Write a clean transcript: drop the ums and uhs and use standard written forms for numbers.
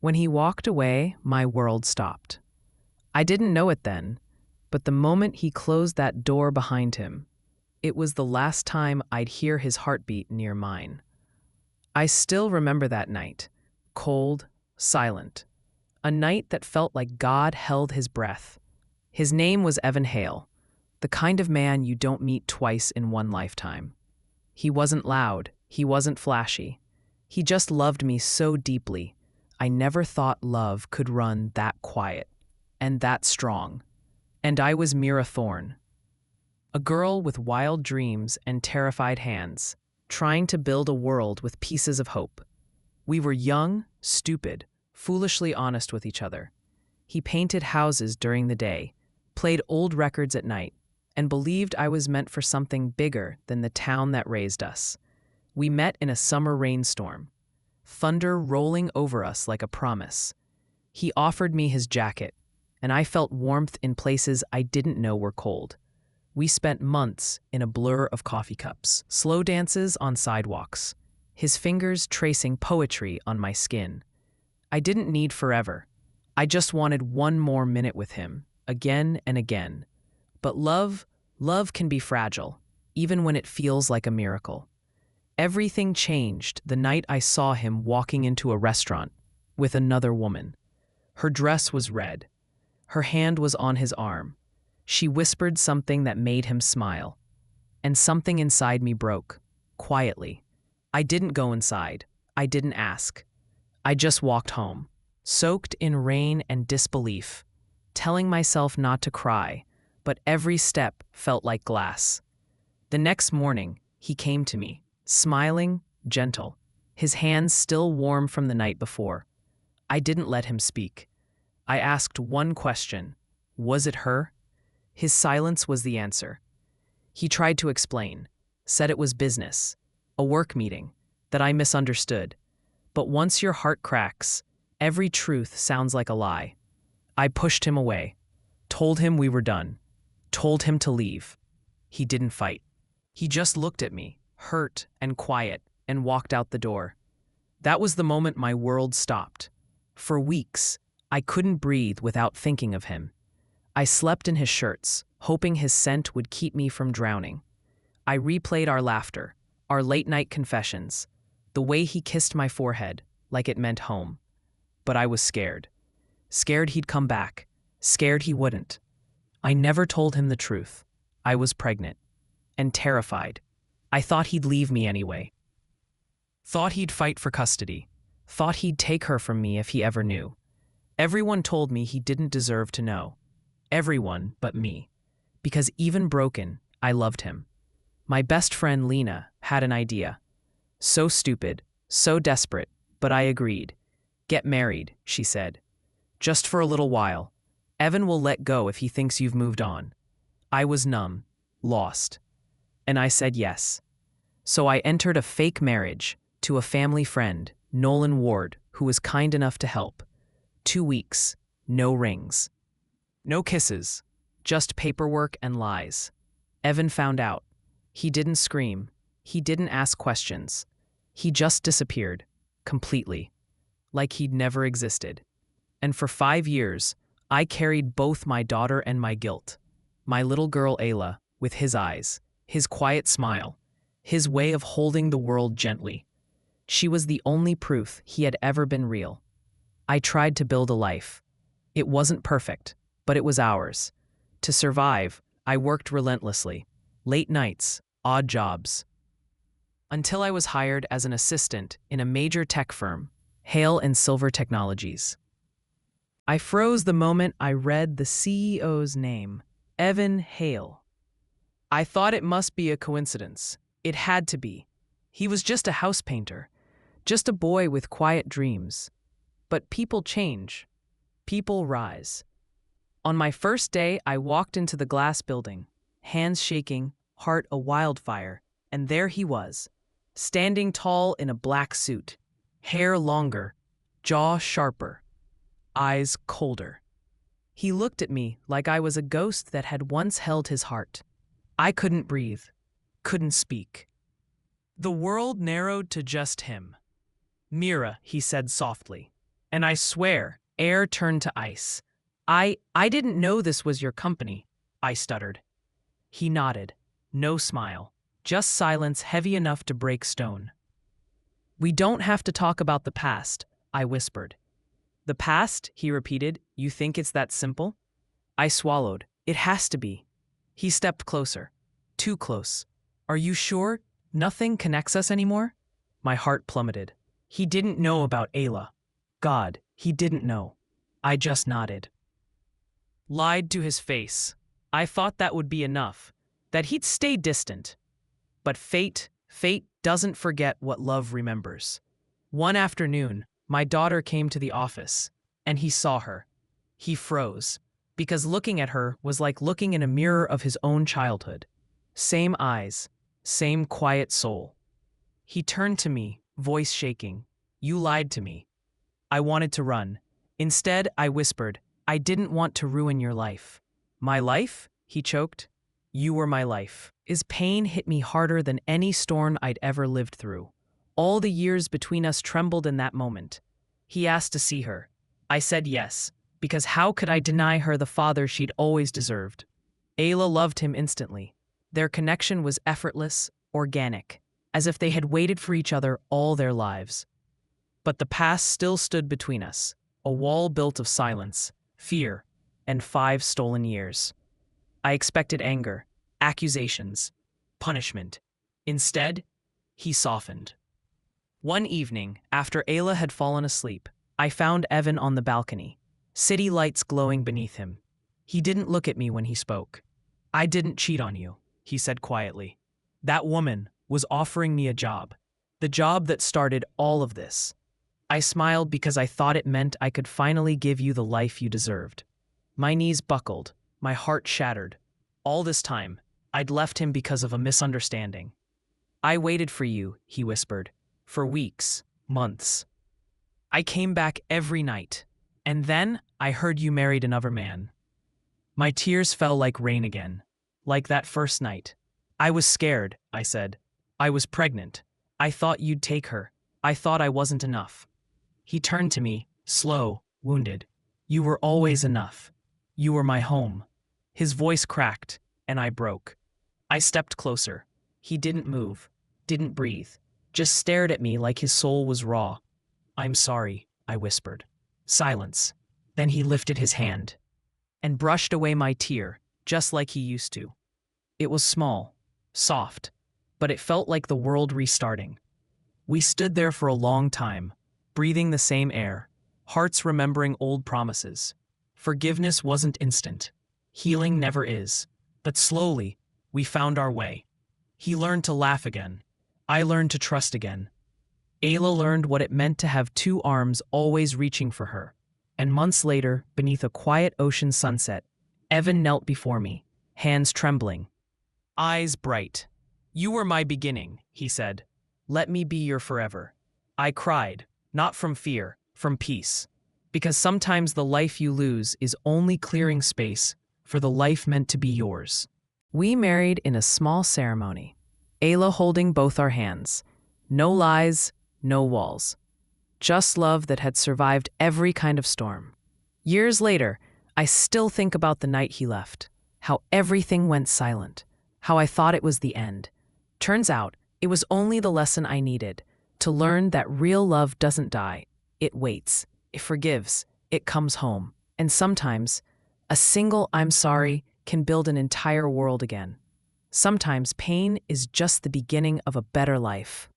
When he walked away, my world stopped. I didn't know it then, but the moment he closed that door behind him, it was the last time I'd hear his heartbeat near mine. I still remember that night, cold, silent, a night that felt like God held his breath. His name was Evan Hale, the kind of man you don't meet twice in one lifetime. He wasn't loud, he wasn't flashy. He just loved me so deeply. I never thought love could run that quiet and that strong. And I was Mira Thorne, a girl with wild dreams and terrified hands, trying to build a world with pieces of hope. We were young, stupid, foolishly honest with each other. He painted houses during the day, played old records at night, and believed I was meant for something bigger than the town that raised us. We met in a summer rainstorm, thunder rolling over us like a promise. He offered me his jacket, and I felt warmth in places I didn't know were cold. We spent months in a blur of coffee cups, slow dances on sidewalks, his fingers tracing poetry on my skin. I didn't need forever. I just wanted one more minute with him, again and again. But love can be fragile, even when it feels like a miracle. Everything changed the night I saw him walking into a restaurant with another woman. Her dress was red. Her hand was on his arm. She whispered something that made him smile. And something inside me broke, quietly. I didn't go inside. I didn't ask. I just walked home, soaked in rain and disbelief, telling myself not to cry, but every step felt like glass. The next morning, he came to me, smiling, gentle, his hands still warm from the night before. I didn't let him speak. I asked one question. Was it her? His silence was the answer. He tried to explain, said it was business, a work meeting, that I misunderstood. But once your heart cracks, every truth sounds like a lie. I pushed him away, told him we were done, told him to leave. He didn't fight. He just looked at me, hurt and quiet, and walked out the door. That was the moment my world stopped. For weeks, I couldn't breathe without thinking of him. I slept in his shirts, hoping his scent would keep me from drowning. I replayed our laughter, our late-night confessions, the way he kissed my forehead, like it meant home. But I was scared. Scared he'd come back. Scared he wouldn't. I never told him the truth. I was pregnant. And terrified. I thought he'd leave me anyway. Thought he'd fight for custody. Thought he'd take her from me if he ever knew. Everyone told me he didn't deserve to know. Everyone but me. Because even broken, I loved him. My best friend Lena had an idea. So stupid, so desperate, but I agreed. Get married, she said. Just for a little while. Evan will let go if he thinks you've moved on. I was numb, lost. And I said yes. So I entered a fake marriage to a family friend, Nolan Ward, who was kind enough to help. 2 weeks, no rings. No kisses, just paperwork and lies. Evan found out. He didn't scream. He didn't ask questions. He just disappeared, completely, like he'd never existed. And for 5 years, I carried both my daughter and my guilt. My little girl Ayla, with his eyes, his quiet smile, his way of holding the world gently. She was the only proof he had ever been real. I tried to build a life. It wasn't perfect, but it was ours. To survive, I worked relentlessly. Late nights, odd jobs. Until I was hired as an assistant in a major tech firm, Hale and Silver Technologies. I froze the moment I read the CEO's name, Evan Hale. I thought it must be a coincidence. It had to be. He was just a house painter, just a boy with quiet dreams. But people change. People rise. On my first day, I walked into the glass building, hands shaking, heart a wildfire, and there he was, standing tall in a black suit, hair longer, jaw sharper, eyes colder. He looked at me like I was a ghost that had once held his heart. I couldn't breathe, couldn't speak. The world narrowed to just him. Mira, he said softly. and I swear, air turned to ice. I didn't know this was your company, I stuttered. He nodded. No smile. Just silence heavy enough to break stone. We don't have to talk about the past, I whispered. The past, he repeated. You think it's that simple? I swallowed. It has to be. He stepped closer. Too close. Are you sure nothing connects us anymore? My heart plummeted. He didn't know about Ayla. God, he didn't know. I just nodded. Lied to his face. I thought that would be enough, that he'd stay distant. But fate doesn't forget what love remembers. One afternoon, my daughter came to the office, and he saw her. He froze, because looking at her was like looking in a mirror of his own childhood. Same eyes, same quiet soul. He turned to me, voice shaking. You lied to me. I wanted to run. Instead, I whispered, I didn't want to ruin your life. My life? He choked. You were my life. His pain hit me harder than any storm I'd ever lived through. All the years between us trembled in that moment. He asked to see her. I said yes, because how could I deny her the father she'd always deserved? Ayla loved him instantly. Their connection was effortless, organic, as if they had waited for each other all their lives. But the past still stood between us, a wall built of silence, fear, and 5 stolen years. I expected anger, accusations, punishment. Instead, he softened. One evening, after Ayla had fallen asleep, I found Evan on the balcony, city lights glowing beneath him. He didn't look at me when he spoke. I didn't cheat on you, he said quietly. That woman was offering me a job, the job that started all of this. I smiled because I thought it meant I could finally give you the life you deserved. My knees buckled, my heart shattered. All this time, I'd left him because of a misunderstanding. I waited for you, he whispered, for weeks, months. I came back every night, and then I heard you married another man. My tears fell like rain again, like that first night. I was scared, I said. I was pregnant. I thought you'd take her. I thought I wasn't enough. He turned to me, slow, wounded. You were always enough. You were my home. His voice cracked, and I broke. I stepped closer. He didn't move, didn't breathe, just stared at me like his soul was raw. I'm sorry, I whispered. Silence. Then he lifted his hand and brushed away my tear, just like he used to. It was small, soft, but it felt like the world restarting. We stood there for a long time, breathing the same air, hearts remembering old promises. Forgiveness wasn't instant. Healing never is. But slowly, we found our way. He learned to laugh again. I learned to trust again. Ayla learned what it meant to have 2 arms always reaching for her. And months later, beneath a quiet ocean sunset, Evan knelt before me, hands trembling, eyes bright. You were my beginning, he said. Let me be your forever. I cried, not from fear, from peace. Because sometimes the life you lose is only clearing space for the life meant to be yours. We married in a small ceremony, Ayla holding both our hands. No lies, no walls. Just love that had survived every kind of storm. Years later, I still think about the night he left, how everything went silent, how I thought it was the end. Turns out, it was only the lesson I needed, to learn that real love doesn't die. It waits, it forgives, it comes home. And sometimes, a single "I'm sorry" can build an entire world again. Sometimes pain is just the beginning of a better life.